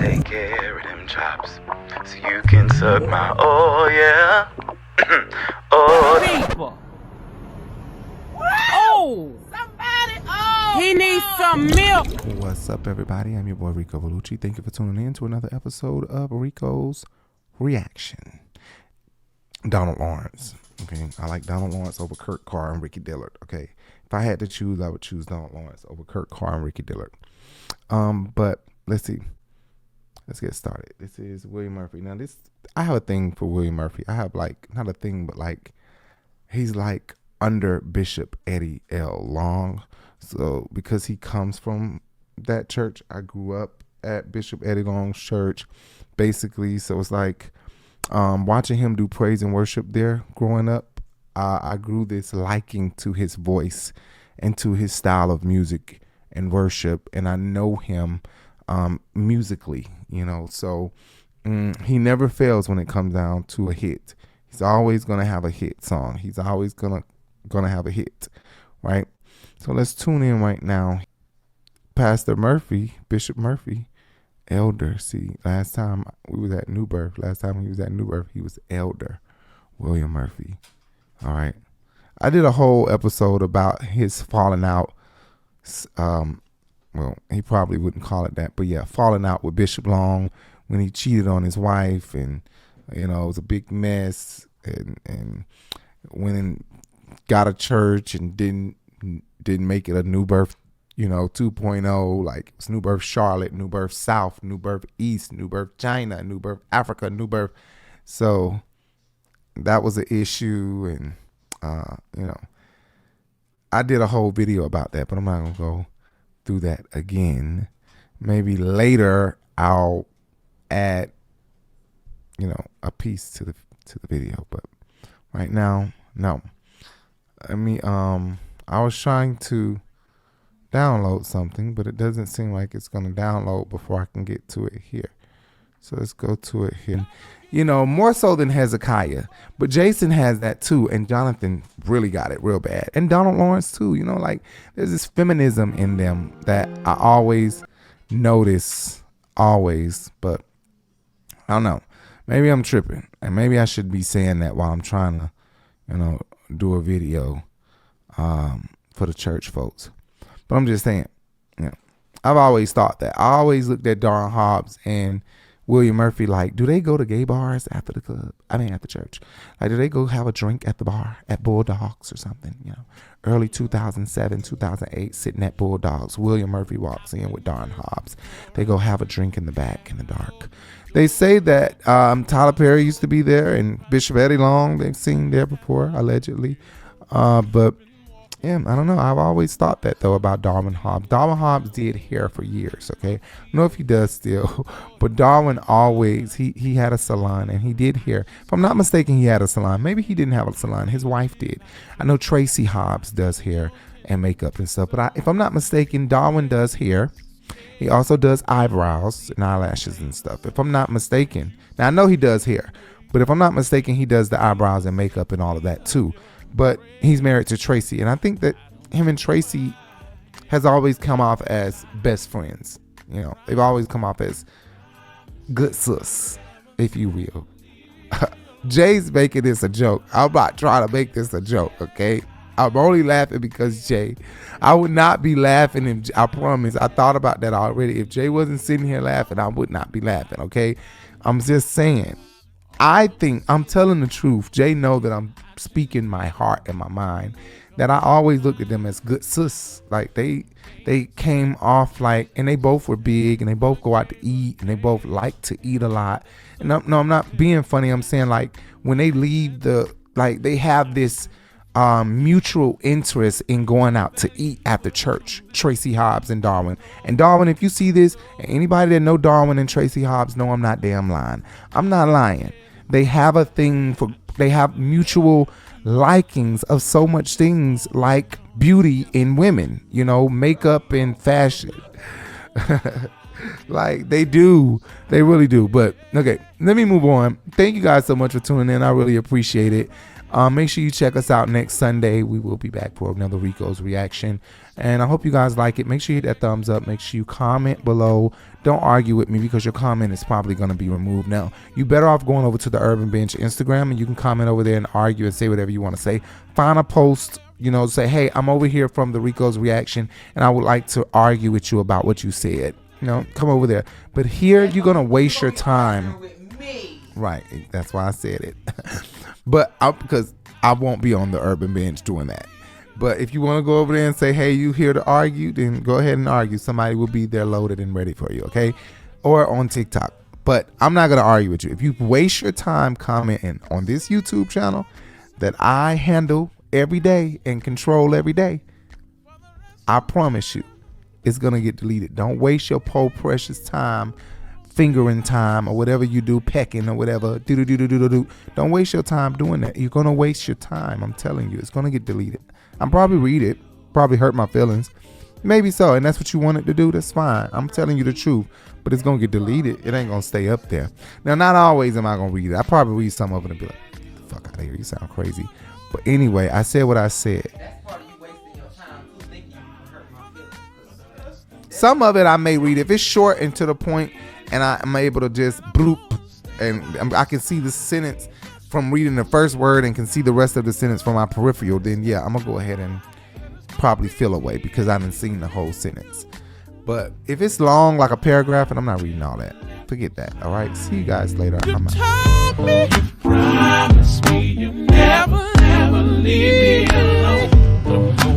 take care of them chops so you can suck my, oh yeah. Oh. People. Oh! Somebody, oh! He needs some milk. What's up, everybody? I'm your boy Rico. Thank you for tuning in to another episode of Rico's Reaction. Donald Lawrence. Okay, I like Donald Lawrence over Kurt Carr and Ricky Dillard. Okay, if I had to choose, I would choose Donald Lawrence over Kurt Carr and Ricky Dillard. But let's see. Let's get started. This is William Murphy. Now, I have a thing for William Murphy. I have not a thing, but he's like under Bishop Eddie L. Long. So because he comes from that church, I grew up at Bishop Eddie Long's church, basically. So it's like watching him do praise and worship there growing up. I grew this liking to his voice and to his style of music and worship, and I know him musically, so he never fails when it comes down to a hit. He's always going to have a hit song. He's always going to have a hit, right? So let's tune in right now. Pastor Murphy, Bishop Murphy, elder. See, last time he was at New Birth, he was elder William Murphy. All right. I did a whole episode about his falling out. Well, he probably wouldn't call it that, but yeah, falling out with Bishop Long when he cheated on his wife, and it was a big mess, and went and got a church and didn't make it a New Birth, 2.0, like it was New Birth Charlotte, New Birth South, New Birth East, New Birth China, New Birth Africa, New Birth. So that was an issue, and I did a whole video about that, but I'm not gonna go through that again. Maybe later I'll add a piece to the video, but right now, no. I was trying to download something, but it doesn't seem like it's gonna download before I can get to it here. So let's go to it here. More so than Hezekiah, but Jason has that too, and Jonathan really got it real bad, and Donald Lawrence too. There's this feminism in them that I always notice, but I don't know. Maybe I'm tripping, and maybe I should be saying that while I'm trying to, do a video for the church folks. But I'm just saying, I've always thought that. I always looked at Darren Hobbs and William Murphy like, do they go to gay bars after the club? At the church. Like, do they go have a drink at the bar at Bulldogs or something? Early 2007, 2008, sitting at Bulldogs. William Murphy walks in with Darren Hobbs. They go have a drink in the back in the dark. They say that Tyler Perry used to be there, and Bishop Eddie Long, they've seen there before, allegedly. But yeah, I don't know. I've always thought that, though, about Darwin Hobbs. Darwin Hobbs did hair for years, okay? I don't know if he does still, but Darwin always, he had a salon, and he did hair. If I'm not mistaken, he had a salon. Maybe he didn't have a salon. His wife did. I know Tracy Hobbs does hair and makeup and stuff, but if I'm not mistaken, Darwin does hair. He also does eyebrows and eyelashes and stuff, if I'm not mistaken. Now, I know he does hair, but if I'm not mistaken, he does the eyebrows and makeup and all of that, too. But he's married to Tracy, and I think that him and Tracy has always come off as best friends. They've always come off as good sis, if you will. Jay's making this a joke. I'm not trying to make this a joke, okay? I'm only laughing because Jay. I would not be laughing if, I promise. I thought about that already. If Jay wasn't sitting here laughing, I would not be laughing, okay? I'm just saying. I think I'm telling the truth. Jay know that I'm speaking my heart and my mind, that I always looked at them as good sis. Like they came off like, and they both were big, and they both go out to eat, and they both like to eat a lot. And I'm not being funny. I'm saying, like, when they leave they have this mutual interest in going out to eat after church. Tracy Hobbs and Darwin. And Darwin, if you see this, and anybody that know Darwin and Tracy Hobbs know I'm not damn lying. I'm not lying. They have they have mutual likings of so much things like beauty in women, makeup and fashion. Like they do. They really do. But okay, let me move on. Thank you guys so much for tuning in. I really appreciate it. Make sure you check us out next Sunday. We will be back for another Rico's reaction. And I hope you guys like it. Make sure you hit that thumbs up. Make sure you comment below. Don't argue with me because your comment is probably going to be removed. Now, you better off going over to the Urban Bench Instagram, and you can comment over there and argue and say whatever you want to say. Find a post, you know, say, hey, I'm over here from the Rico's reaction, and I would like to argue with you about what you said. You know, come over there. But here, you're going to waste your time. Right. That's why I said it. But because I won't be on the Urban Bench doing that. But if you want to go over there and say, hey, you here to argue, then go ahead and argue. Somebody will be there loaded and ready for you, okay? Or on TikTok. But I'm not going to argue with you. If you waste your time commenting on this YouTube channel that I handle every day and control every day, I promise you, it's going to get deleted. Don't waste your precious time, fingering time, or whatever you do, pecking or whatever. Don't waste your time doing that. You're going to waste your time. I'm telling you, it's going to get deleted. I'm probably read it, probably hurt my feelings. Maybe so, and that's what you wanted to do. That's fine. I'm telling you the truth, but it's going to get deleted. It ain't going to stay up there. Now, not always am I going to read it. I probably read some of it and be like, get the fuck out of here. You sound crazy. But anyway, I said what I said. That's part of you wasting your time too, thinking you can hurt my feelings. Some of it I may read. If it's short and to the point, and I'm able to just bloop, and I can see the sentence from reading the first word and can see the rest of the sentence from my peripheral, then yeah, I'm gonna go ahead and probably feel away because I haven't seen the whole sentence. But if it's long, like a paragraph, and I'm not reading all that, forget that. All right, see you guys later. I'm out. Told me, you promised me you never, never leave me alone.